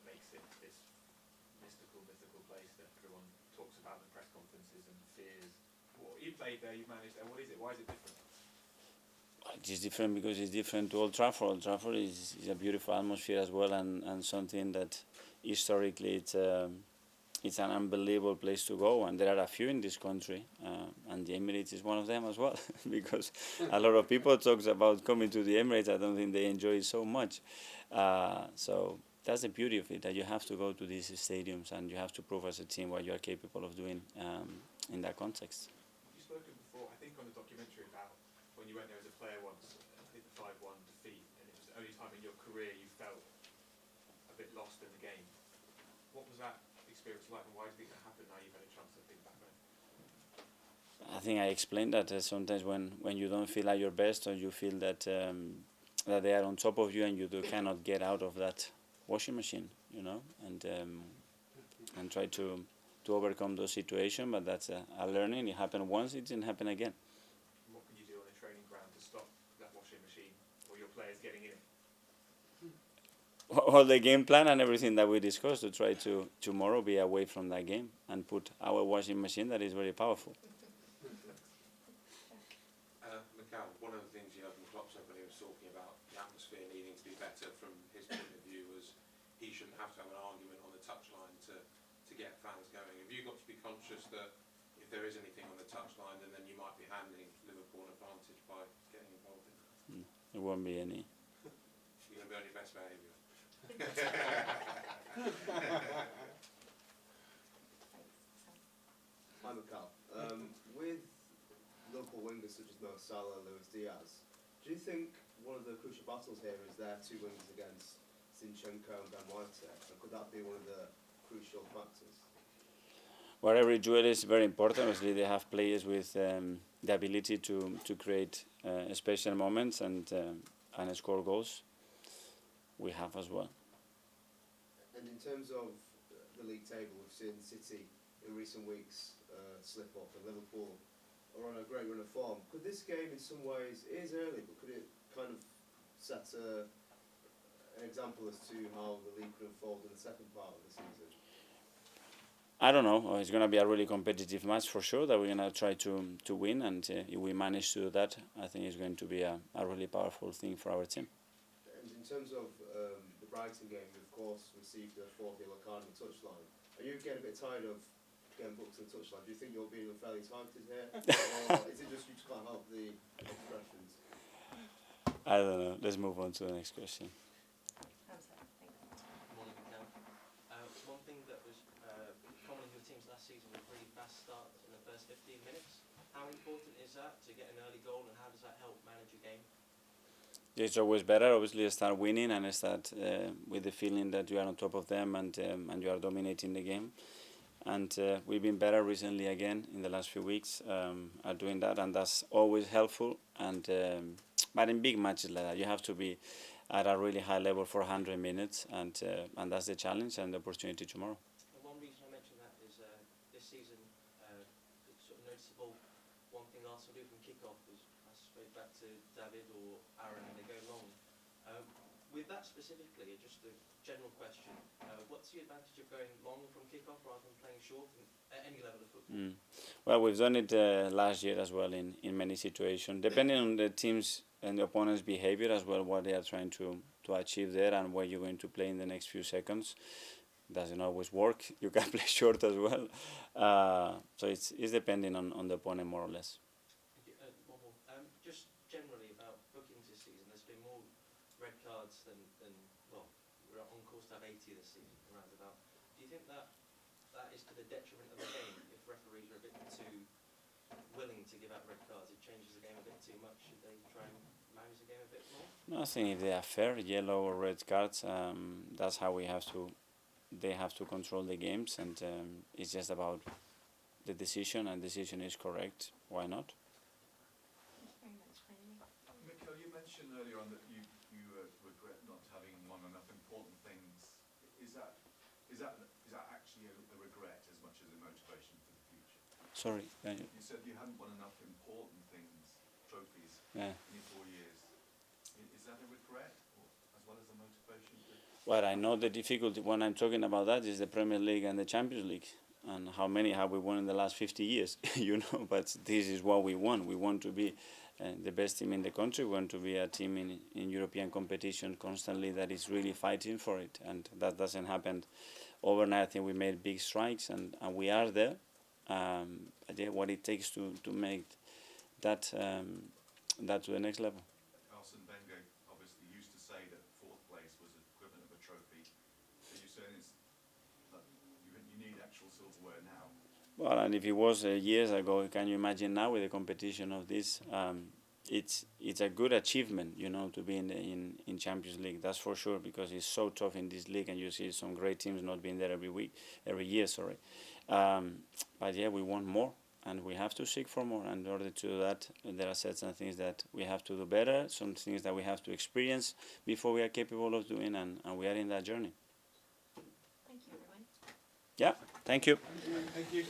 makes it this mythical place that everyone talks about in press conferences and fears? Well, you played there, you managed there. What is it? Why is it different? It is different because it's different to Old Trafford. Old Trafford is a beautiful atmosphere as well, and something that historically it's an unbelievable place to go, and there are a few in this country, and the Emirates is one of them as well, because a lot of people talk about coming to the Emirates. I don't think they enjoy it so much. So that's the beauty of it, that you have to go to these stadiums and you have to prove as a team what you are capable of doing in that context. You've spoken before, I think, on the documentary about when you went there as a player once, I think the 5-1 defeat, and it was the only time in your career you felt a bit lost in the game. What was that experience like, and why do you think that happened now you've had a chance to think back on it? I think I explained that sometimes when you don't feel at your best, or you feel that that they are on top of you and you cannot get out of that washing machine, and try to overcome those situations. But that's a learning. It happened once, it didn't happen again. What can you do on a training ground to stop that washing machine or your players getting in it? All the game plan and everything that we discussed, to try to tomorrow be away from that game and put our washing machine that is very powerful. Mikel, one of the things you heard from Klopp when he was talking about the atmosphere needing to be better from his point of view was he shouldn't have to have an argument on the touchline to get fans going. Have you got to be conscious that if there is anything on the touchline, then you might be handing Liverpool an advantage by getting involved in that? There won't be any. You're going to be on your best behaviour. Hi Mikel. With Liverpool wingers such as Mo Salah, Luis Diaz, do you think one of the crucial battles here is their two wingers against Zinchenko and Ben White? And could that be one of the crucial factors? Well, every duel is very important. Obviously, they have players with the ability to create special moments and score goals. We have as well. And in terms of the league table, we've seen City in recent weeks slip up, and Liverpool are on a great run of form. Could this game, in some ways, it is early, but could it kind of set an example as to how the league could unfold in the second part of the season? I don't know. It's going to be a really competitive match for sure, that we're going to try to win, and if we manage to do that, I think it's going to be a really powerful thing for our team. And in terms of the Brighton game, you of course received a fourth yellow card on the touchline. Are you getting a bit tired of getting booked to the touchline? Do you think you're being unfairly targeted here? Or is it just you just can't help the expressions? I don't know. Let's move on to the next question. Morning, Mikel. One thing that was common in your teams last season was really fast starts in the first 15 minutes. How important is that to get an early goal, and how does that help manage a game? It's always better, obviously, start winning and start with the feeling that you are on top of them and you are dominating the game. And we've been better recently again in the last few weeks at doing that, and that's always helpful. And but in big matches like that, you have to be at a really high level for 100 minutes, and that's the challenge and the opportunity tomorrow. And one reason I mention that is this season, it's sort of noticeable. One thing Arsenal do from kick-off is pass straight back to David or Aaron, and they go long. With that specifically, just a general question, what's the advantage of going long from kick-off rather than playing short at any level of football? Well, we've done it last year as well in many situations, depending on the team's and the opponent's behavior as well, what they are trying to achieve there and where you're going to play in the next few seconds. Doesn't always work. You can play short as well. So it's depending on the opponent more or less. One more. Just generally about bookings this season, there's been more red cards than well, we're on course to have 80 this season, around about. Do you think that is to the detriment of the game if referees are a bit too willing to give out red cards? It changes the game a bit too much. Should they try and manage the game a bit more? No, I think if they are fair, yellow or red cards, that's how they have to control the games, and it's just about the decision, and decision is correct. Why not? Mikel, you mentioned earlier on that you regret not having won enough important things. Is that actually a regret as much as a motivation for the future? Sorry. You said you hadn't won enough important things, trophies, Yeah. in 4 years. Is that a regret as well as a motivation? Well, I know the difficulty when I'm talking about that is the Premier League and the Champions League, and how many have we won in the last 50 years, you know. But this is what we want. We want to be the best team in the country. We want to be a team in European competition constantly that is really fighting for it, and that doesn't happen overnight. I think we made big strides, and we are there. But yeah, what it takes to make that that to the next level. Arsene Wenger obviously used to say that fourth place was the equivalent of a trophy. Are you saying it's that you need actual silverware now? Well, and if it was years ago, can you imagine now with the competition of this? It's a good achievement, you know, to be in Champions League. That's for sure, because it's so tough in this league, and you see some great teams not being there every year. Sorry, but yeah, we want more, and we have to seek for more. And in order to do that, there are certain things that we have to do better, some things that we have to experience before we are capable of doing, and we are in that journey. Thank you, everyone. Yeah, thank you. Thank you.